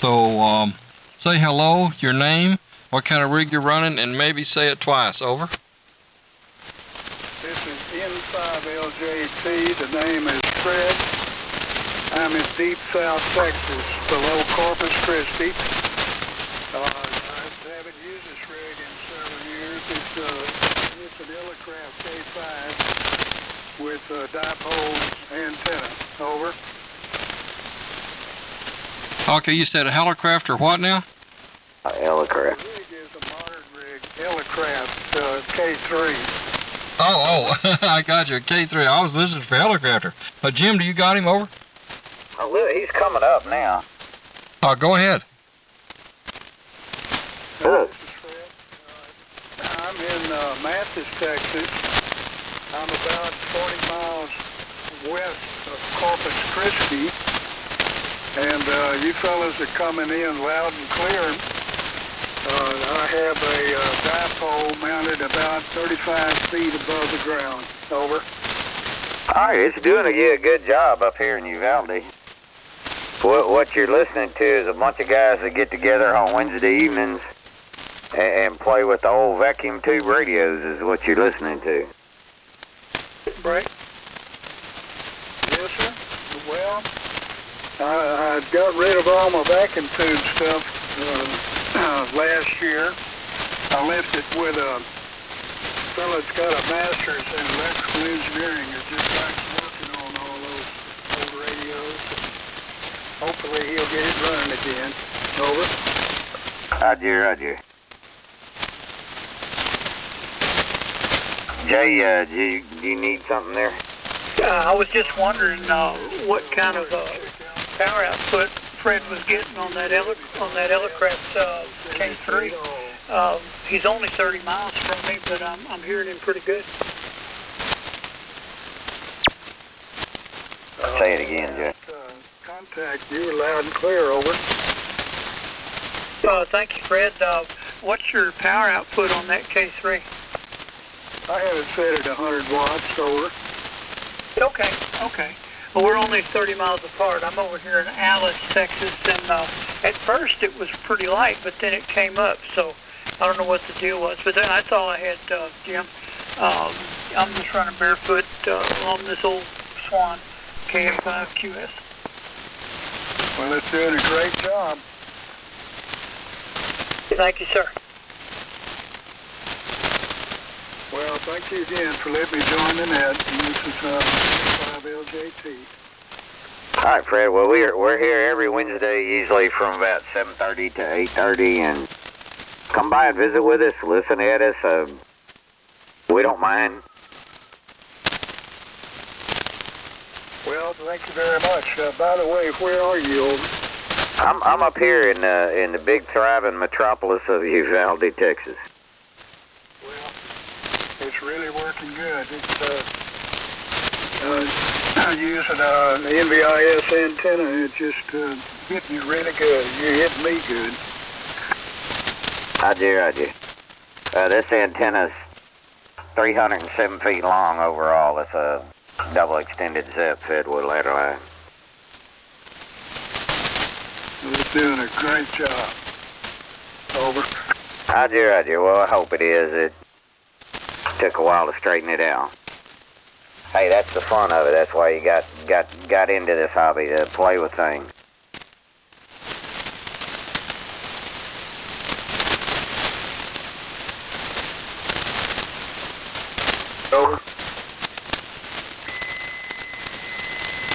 So, say hello, your name, what kind of rig you're running, and maybe say it twice. Over. This is N5LJT. The name is Fred. I'm in deep South Texas, below Corpus Christi. I haven't used this rig in several years. It's an Illicraft K5 with a dipole antenna. Over. Okay, you said a Helicraft or what now? Illicraft. The rig is a modern rig, Illicraft K3. Oh, I got you, K3. I was listening for Helicrafter. Jim, do you got him over? Oh, look, he's coming up now. Go ahead. Good. I'm in Mathis, Texas. I'm about 40 miles west of Corpus Christi. And you fellas are coming in loud and clear. I have a dipole mounted about 35 feet above the ground. Over. All right, it's doing a good job up here in Uvalde. What you're listening to is a bunch of guys that get together on Wednesday evenings and play with the old vacuum tube radios is what you're listening to. Break? Yes, sir. Well, I got rid of all my vacuum tube stuff last year. I left it with a fellow that's got a master's in electrical engineering and just likes working on all those old radios. Hopefully he'll get it running again. Over. Roger. Jay, do you need something there? I was just wondering what kind of power output Fred was getting on that Illicraft K3. He's only 30 miles from me, but I'm hearing him pretty good. Say it again, Jay. Contact you loud and clear. Over. Thank you, Fred. What's your power output on that K3? I have it set at 100 watts. Over. Okay. Well, we're only 30 miles apart. I'm over here in Alice, Texas, and at first it was pretty light, but then it came up, so I don't know what the deal was. But then that's all I had, Jim. I'm just running barefoot on this old Swan KM5QS. Well, it's doing a great job. Thank you, sir. Well, thank you again for letting me join the net. This is 5LJT. All right, Fred. Well, we're here every Wednesday, usually from about 7:30 to 8:30, and come by and visit with us. Listen at us. We don't mind. Well, thank you very much. By the way, where are you? Over? I'm up here in the big thriving metropolis of Uvalde, Texas. Well, it's really working good. It's using an NVIS antenna. It's just hitting you really good. You're hitting me good. Roger. This antenna's 307 feet long overall. It's a double extended ZEP fed with ladder line. It's doing a great job. Over. Roger. Well, I hope it is. It took a while to straighten it out. Hey, that's the fun of it. That's why you got into this hobby, to play with things. Over.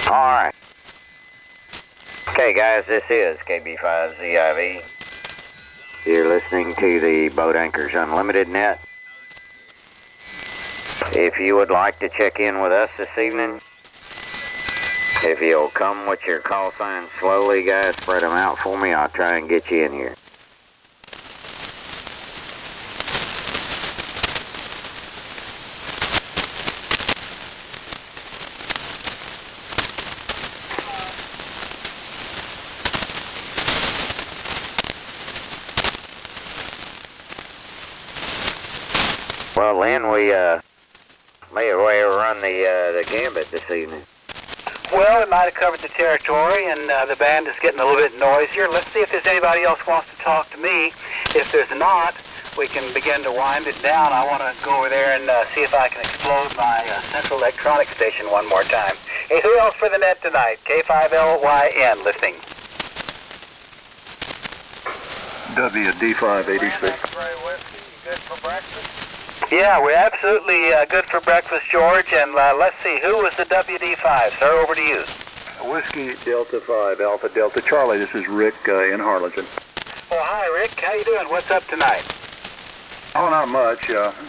All right. Okay, guys, this is KB5ZIV. You're listening to the Boat Anchors Unlimited net. If you would like to check in with us this evening, if you'll come with your call signs slowly, guys, spread them out for me. I'll try and get you in here. Well, Lynn, we may have run the gambit this evening. Well, we might have covered the territory, and the band is getting a little bit noisier. Let's see if there's anybody else wants to talk to me. If there's not, we can begin to wind it down, I want to go over there and see if I can explode my central electronic station one more time. Hey, who else for the net tonight? K5LYN listening. WD586. Good for breakfast? Yeah, we're absolutely good for breakfast, George. And let's see, who was the WD5? Sir, over to you. Whiskey Delta 5, Alpha Delta Charlie. This is Rick in Harlingen. Well, hi, Rick. How you doing? What's up tonight? Oh, not much.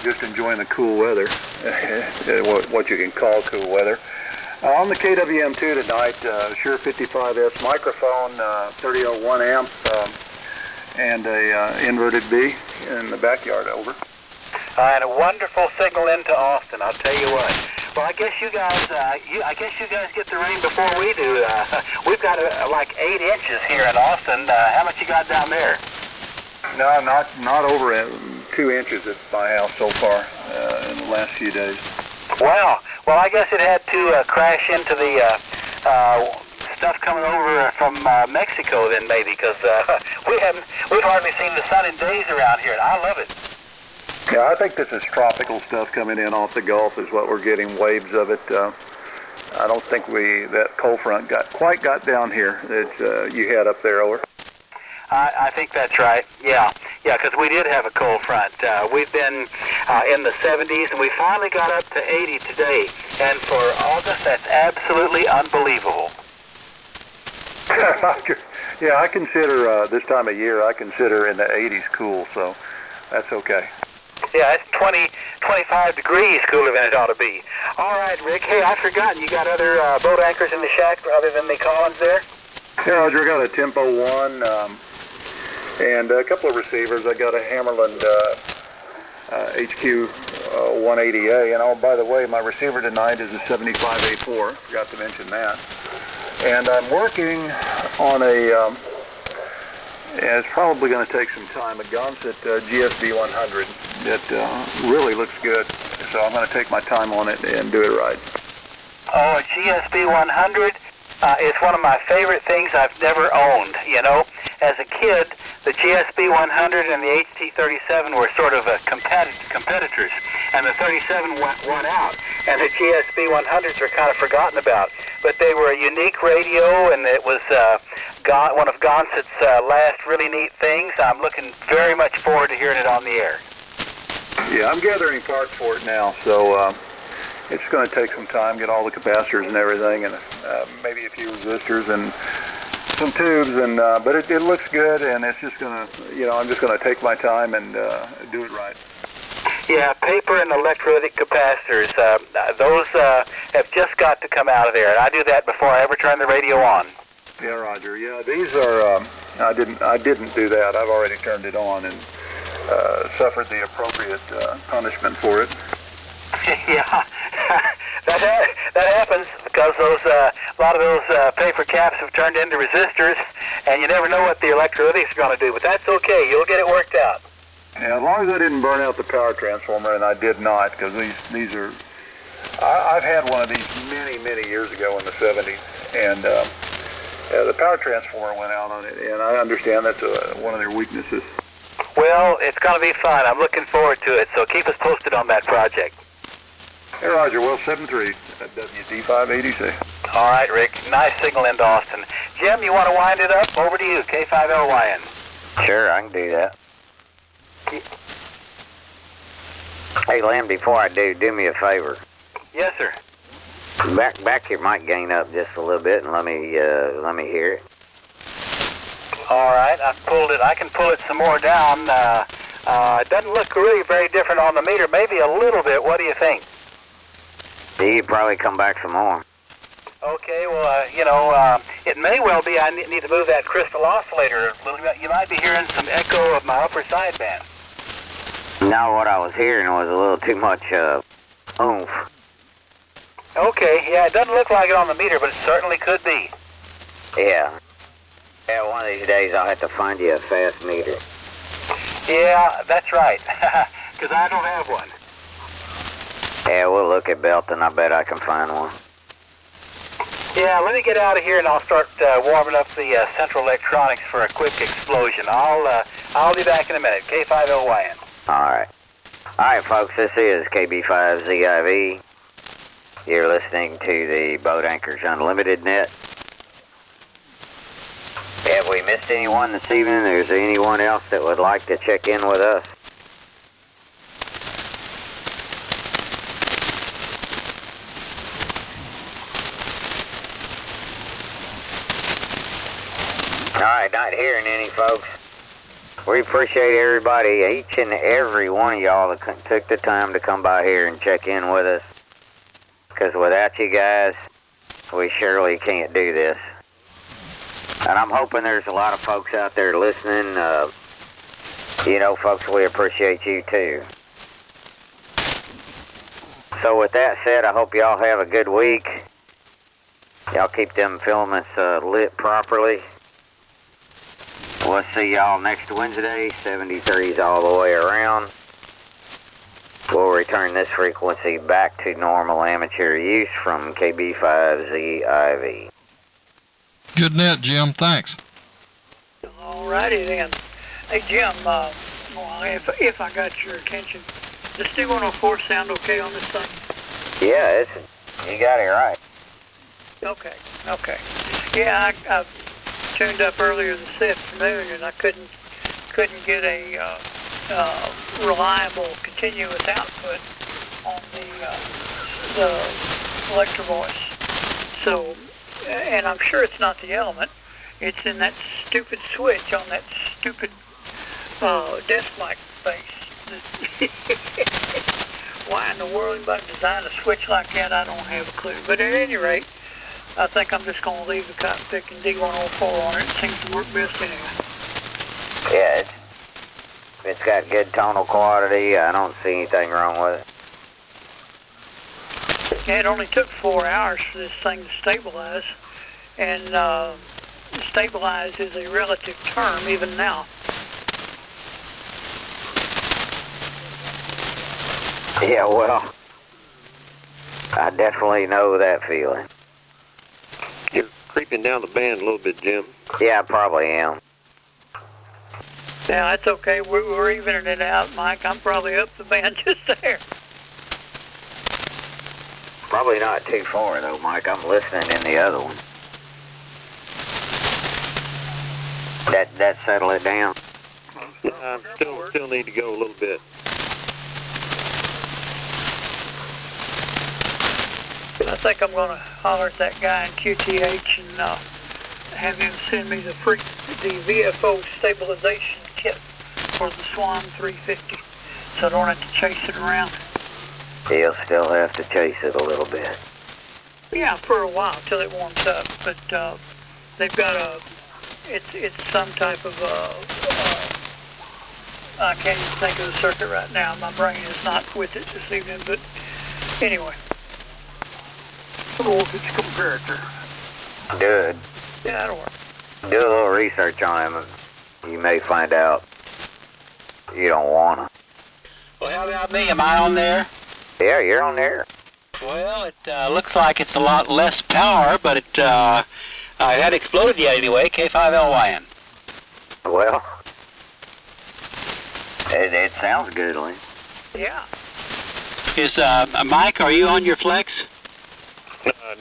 Just enjoying the cool weather, what you can call cool weather. On the KWM2 tonight, Shure 55S microphone, 3001 amp, and a inverted B in the backyard. Over. And a wonderful signal into Austin. I'll tell you what. Well, I guess you guys get the rain before we do. We've got like 8 inches here in Austin. How much you got down there? No, not over 2 inches at my house so far in the last few days. Wow. Well, I guess it had to crash into the stuff coming over from Mexico then maybe, because we've hardly seen the sun in days around here, and I love it. Yeah, I think this is tropical stuff coming in off the Gulf is what we're getting, waves of it. I don't think that cold front quite got down here that you had up there, over. I think that's right. Yeah, because we did have a cold front. We've been in the 70s, and we finally got up to 80 today. And for August, that's absolutely unbelievable. Yeah, I consider this time of year, I consider in the 80s cool, so that's okay. Yeah, it's 25 degrees cooler than it ought to be. All right, Rick. Hey, I've forgotten, you got other boat anchors in the shack other than the Collins there? Yeah, Roger, I got a Tempo 1 and a couple of receivers. I got a Hammerland HQ 180A. And oh, by the way, my receiver tonight is a 75A4. Forgot to mention that. And I'm working on it's probably going to take some time, a Gonset GSB 100 that really looks good. So I'm going to take my time on it and do it right. Oh, a GSB 100 is one of my favorite things I've never owned. You know, as a kid, the GSB 100 and the HT37 were sort of competitors, and the 37 won out, and the GSB 100s are kind of forgotten about. But they were a unique radio, and it was one of Gonset's last really neat things. I'm looking very much forward to hearing it on the air. Yeah, I'm gathering parts for it now, so it's going to take some time, get all the capacitors and everything, and maybe a few resistors and some tubes, and but it looks good, and it's just going to, I'm just going to take my time and do it right. Yeah, paper and electrolytic capacitors, those have just got to come out of there, and I do that before I ever turn the radio on. Yeah, Roger. Yeah, these are, I didn't do that. I've already turned it on and suffered the appropriate punishment for it. Yeah, that happens because a lot of those paper caps have turned into resistors, and you never know what the electrolytics are going to do, but that's okay. You'll get it worked out. Yeah, as long as I didn't burn out the power transformer, and I did not, because these are, I've had one of these many years ago in the 70s, and the power transformer went out on it, and I understand that's one of their weaknesses. Well, it's going to be fun. I'm looking forward to it, so keep us posted on that project. Hey, Roger, Will 73 at WD580C. All right, Rick. Nice signal into Austin. Jim, you want to wind it up? Over to you, K5LYN. Sure, I can do that. Hey, Lynn, before I do me a favor. Yes, sir. Back your mic gain up just a little bit and let me hear it. All right, I've pulled it. I can pull it some more down. It doesn't look really very different on the meter. Maybe a little bit. What do you think? You probably come back some more. Okay, well, it may well be I need to move that crystal oscillator. You might be hearing some echo of my upper sideband. No, what I was hearing was a little too much oomph. Okay, yeah, it doesn't look like it on the meter, but it certainly could be. Yeah. Yeah, one of these days I'll have to find you a fast meter. Yeah, that's right, because I don't have one. Yeah, we'll look at Belton. I bet I can find one. Yeah, let me get out of here and I'll start warming up the central electronics for a quick explosion. I'll be back in a minute. K5LYN. Alright. Alright, folks, this is KB5ZIV. You're listening to the Boat Anchors Unlimited net. Have we missed anyone this evening? Is there anyone else that would like to check in with us? Alright, not hearing any, folks. We appreciate everybody, each and every one of y'all that took the time to come by here and check in with us. Because without you guys, we surely can't do this. And I'm hoping there's a lot of folks out there listening. You know, folks, we appreciate you too. So with that said, I hope y'all have a good week. Y'all keep them filaments lit properly. We'll see y'all next Wednesday, 73s all the way around. We'll return this frequency back to normal amateur use from KB5ZIV. Good net, Jim. Thanks. All righty then. Hey, Jim, well, if I got your attention, does C104 sound okay on this thing? Yeah, you got it right. Okay. Yeah, I tuned up earlier this afternoon, and I couldn't get a reliable continuous output on the Electro Voice. So, and I'm sure it's not the element. It's in that stupid switch on that stupid desk mic base. Why in the world anybody designed a switch like that, I don't have a clue. But at any rate, I think I'm just going to leave the cotton picking D104 on it. It seems to work best anyway. Yeah, it's got good tonal quality. I don't see anything wrong with it. Yeah, it only took 4 hours for this thing to stabilize. And stabilize is a relative term even now. Yeah, well, I definitely know that feeling. You're creeping down the band a little bit, Jim. Yeah, I probably am. Yeah, that's okay. We're evening it out, Mike. I'm probably up the band just there. Probably not too far, though, Mike. I'm listening in the other one. That settle it down? Still need to go a little bit. I think I'm going to holler at that guy in QTH and have him send me the VFO stabilization kit for the Swan 350, so I don't have to chase it around. He'll still have to chase it a little bit. Yeah, for a while till it warms up. But they've got it's some type of I can't even think of the circuit right now. My brain is not with it this evening. But anyway. Voltage comparator. Good. Yeah, that'll work. Do a little research on him. You may find out you don't want to. Well, how about me? Am I on there? Yeah, you're on there. Well, it looks like it's a lot less power, but it hadn't exploded yet anyway. K5LYN. Well, it sounds good, Lynn. Yeah. Is Mike? Are you on your flex?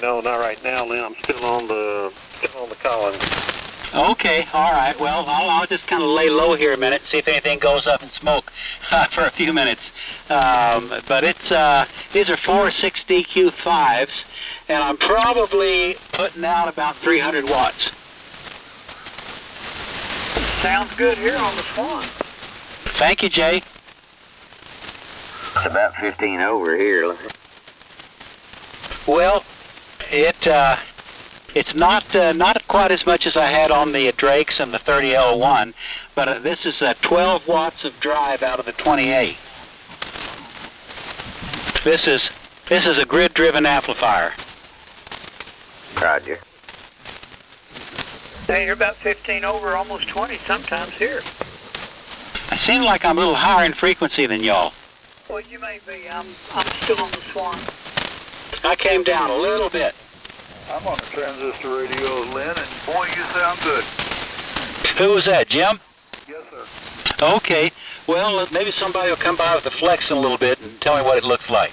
No, not right now, Lynn. I'm still on the Collins. Okay, all right. Well, I'll just kind of lay low here a minute, see if anything goes up in smoke for a few minutes. But these are 4.6DQ5s, and I'm probably putting out about 300 watts. Sounds good here on the Swan. Thank you, Jay. It's about 15 over here. Well, it's not quite as much as I had on the Drakes and the 30L1, but this is 12 watts of drive out of the 28. This is a grid-driven amplifier. Roger. Hey, you're about 15 over, almost 20 sometimes here. I seem like I'm a little higher in frequency than y'all. Well, you may be. I'm still on the Swan. I came down a little bit. I'm on the transistor radio, Lynn, and boy, you sound good. Who was that, Jim? Yes, sir. Okay. Well, maybe somebody will come by with the flex in a little bit and tell me what it looks like.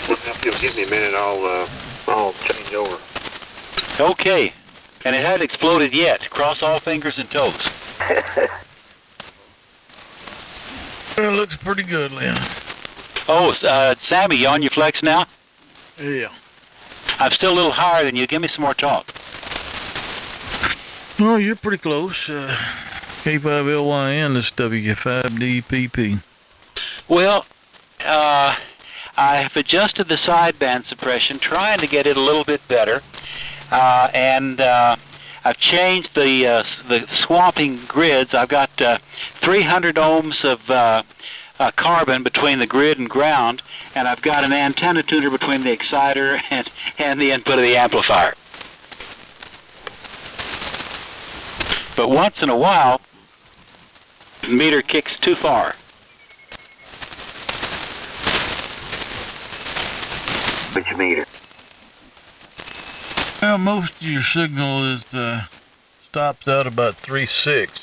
Well, if you'll give me a minute, I'll change over. Okay. And it hasn't exploded yet. Cross all fingers and toes. It looks pretty good, Lynn. Oh, Sammy, you on your flex now? Yeah. I'm still a little higher than you. Give me some more talk. Oh, you're pretty close. K5LYN, this W5DPP. Well, I have adjusted the sideband suppression, trying to get it a little bit better, and I've changed the swamping grids. I've got 300 ohms of carbon between the grid and ground, and I've got an antenna tuner between the exciter and the input of the amplifier. But once in a while, the meter kicks too far. Which meter? Well, most of your signal is stops out about 3.6,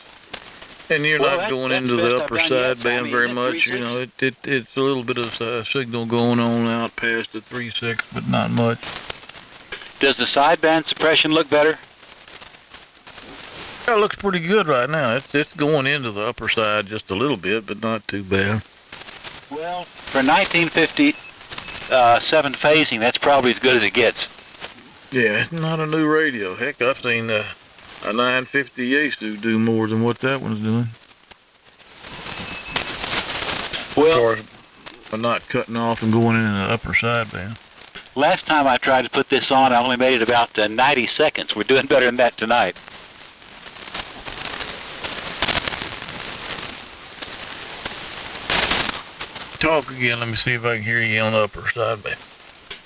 and you're not going into the upper sideband very much. You know, it's a little bit of signal going on out past the 3.6, but not much. Does the sideband suppression look better? It looks pretty good right now. It's going into the upper side just a little bit, but not too bad. Well, for 1957 phasing, that's probably as good as it gets. Yeah, it's not a new radio. Heck, I've seen a 950 Yaesu do more than what that one's doing. Well, for not cutting off and going in the upper sideband. Last time I tried to put this on, I only made it about 90 seconds. We're doing better than that tonight. Talk again. Let me see if I can hear you on the upper sideband.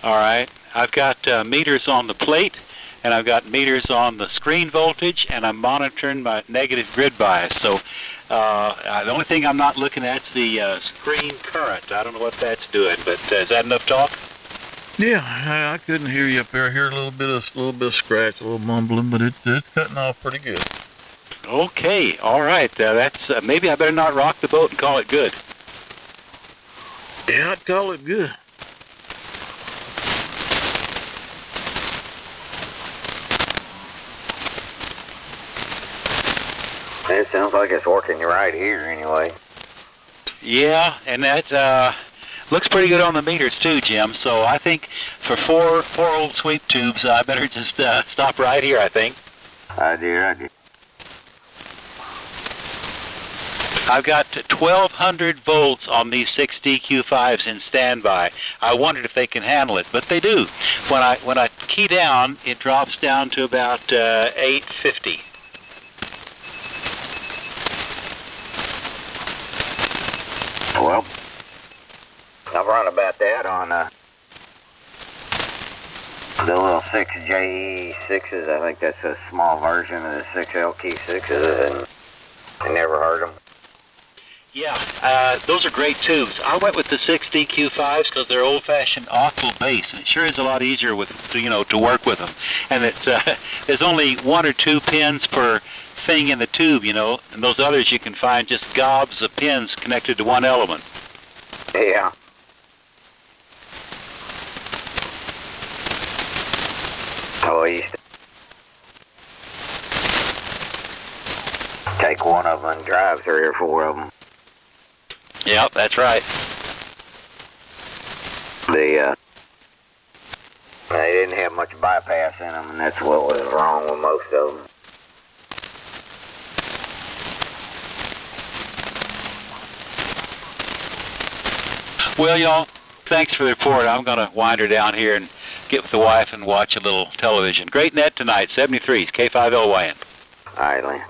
All right. I've got meters on the plate, and I've got meters on the screen voltage, and I'm monitoring my negative grid bias. So the only thing I'm not looking at is the screen current. I don't know what that's doing, but is that enough talk? Yeah, I couldn't hear you up there. I hear a little bit of scratch, a little mumbling, but it's cutting off pretty good. Okay. All right. That's maybe I better not rock the boat and call it good. Yeah, I'd call it good. It sounds like it's working right here anyway. Yeah, and that looks pretty good on the meters too, Jim. So I think for four old sweep tubes, I better just stop right here, I think. I do. I've got 1,200 volts on these 6 DQ5s in standby. I wondered if they can handle it, but they do. When I key down, it drops down to about 850. Well, I've run about that on the little 6JE6s. I think that's a small version of the 6LQ6s, and I never heard them. Yeah, those are great tubes. I went with the 6 DQ5s because they're old-fashioned octal base, and it sure is a lot easier to work with them. And it's there's only 1 or 2 pins per thing in the tube, and those others you can find just gobs of pins connected to one element. Yeah. Oh, I used to take one of them and drive 3 or 4 of them. Yep, that's right. They didn't have much bypass in them, and that's what was wrong with most of them. Well, y'all, thanks for the report. I'm going to wind her down here and get with the wife and watch a little television. Great net tonight, 73's K5LYN. All right, Lynn.